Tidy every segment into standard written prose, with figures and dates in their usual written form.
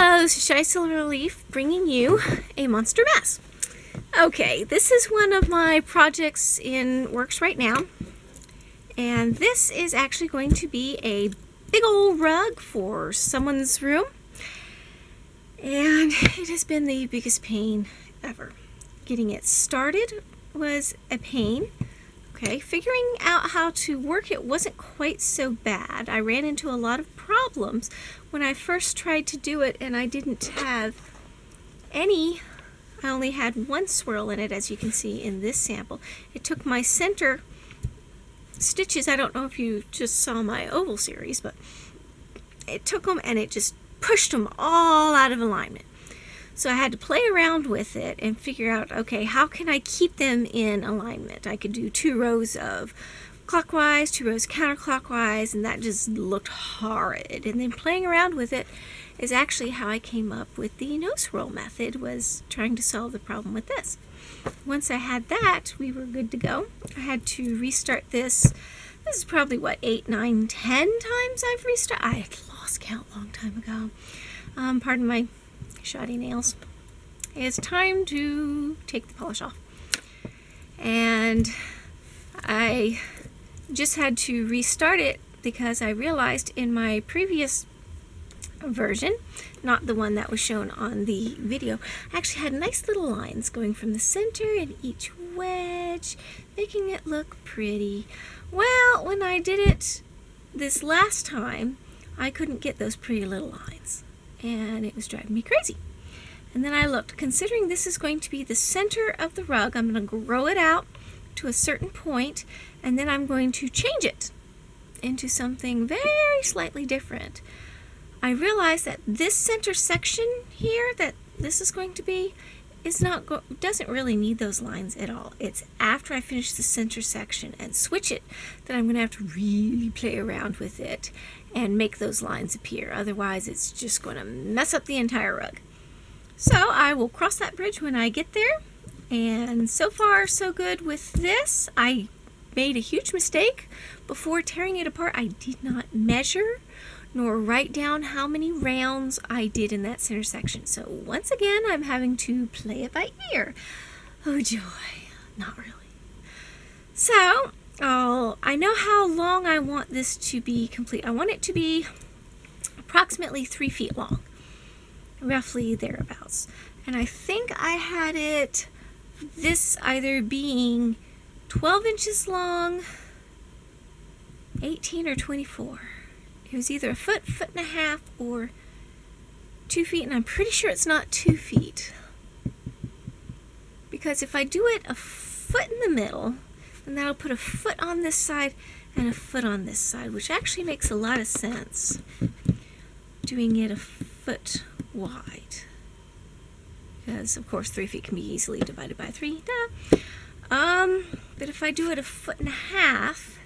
Hello, this is Shy Silver Leaf bringing you a monster mess. Okay, this is one of my projects in works right now, and this is actually going to be a big old rug for someone's room, and it has been the biggest pain ever. Getting it started was a pain. Okay, figuring out how to work it wasn't quite so bad. I ran into a lot of problems when I first tried to do it, and I didn't have any. I only had one swirl in it, as you can see in this sample. It took my center stitches. I don't know if you just saw my oval series, but it took them and it just pushed them all out of alignment. So I had to play around with it and figure out, okay, how can I keep them in alignment? I could do 2 rows of clockwise, 2 rows counterclockwise, and that just looked horrid. And then playing around with it is actually how I came up with the no swirl method, was trying to solve the problem with this. Once I had that, we were good to go. I had to restart this. This is probably, what, 8, 9, 10 times I've restarted. I had lost count a long time ago. Pardon my shoddy nails. It's time to take the polish off. And I just had to restart it because I realized in my previous version, not the one that was shown on the video, I actually had nice little lines going from the center in each wedge, making it look pretty. Well, when I did it this last time, I couldn't get those pretty little lines, and it was driving me crazy. And then I looked, considering this is going to be the center of the rug, I'm going to grow it out to a certain point, and then I'm going to change it into something very slightly different. I realized that this center section here that this is going to be is doesn't really need those lines at all. It's after I finish the center section and switch it that I'm going to have to really play around with it and make those lines appear. Otherwise, it's just going to mess up the entire rug. So I will cross that bridge when I get there. And so far, so good with this. I made a huge mistake. Before tearing it apart, I did not measure nor write down how many rounds I did in that center section. So once again, I'm having to play it by ear. Oh joy, not really. So, I know how long I want this to be complete. I want it to be approximately 3 feet long, roughly thereabouts. And I think I had it, this either being 12 inches long, 18 or 24. It was either a foot, foot and a half, or 2 feet, and I'm pretty sure it's not 2 feet. Because if I do it a foot in the middle, then that'll put a foot on this side and a foot on this side, which actually makes a lot of sense, doing it a foot wide. Because, of course, 3 feet can be easily divided by 3. Duh. But if I do it a foot and a half,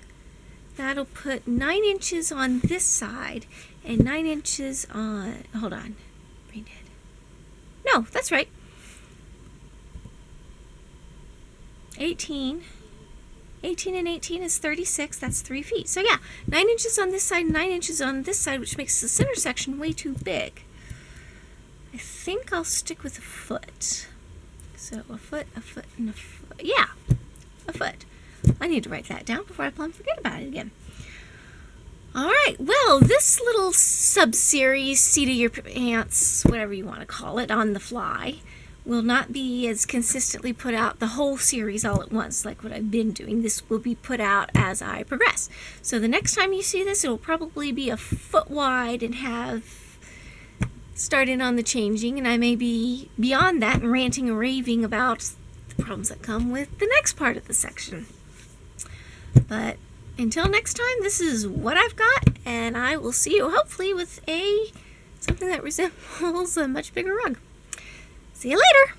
that'll put 9 inches on this side and 9 inches on, hold on, brain dead. No, that's right. 18 and 18 is 36, that's 3 feet. So yeah, 9 inches on this side, 9 inches on this side, which makes the center section way too big. I think I'll stick with a foot. So a foot, and a foot. Yeah, a foot. I need to write that down before I plumb forget about it again. Alright, well, this little sub-series, seat of your pants, whatever you want to call it, on the fly, will not be as consistently put out the whole series all at once like what I've been doing. This will be put out as I progress. So the next time you see this, it will probably be a foot wide and have started on the changing, and I may be beyond that and ranting and raving about the problems that come with the next part of the section. But until next time, this is what I've got, and I will see you hopefully with something that resembles a much bigger rug. See you later!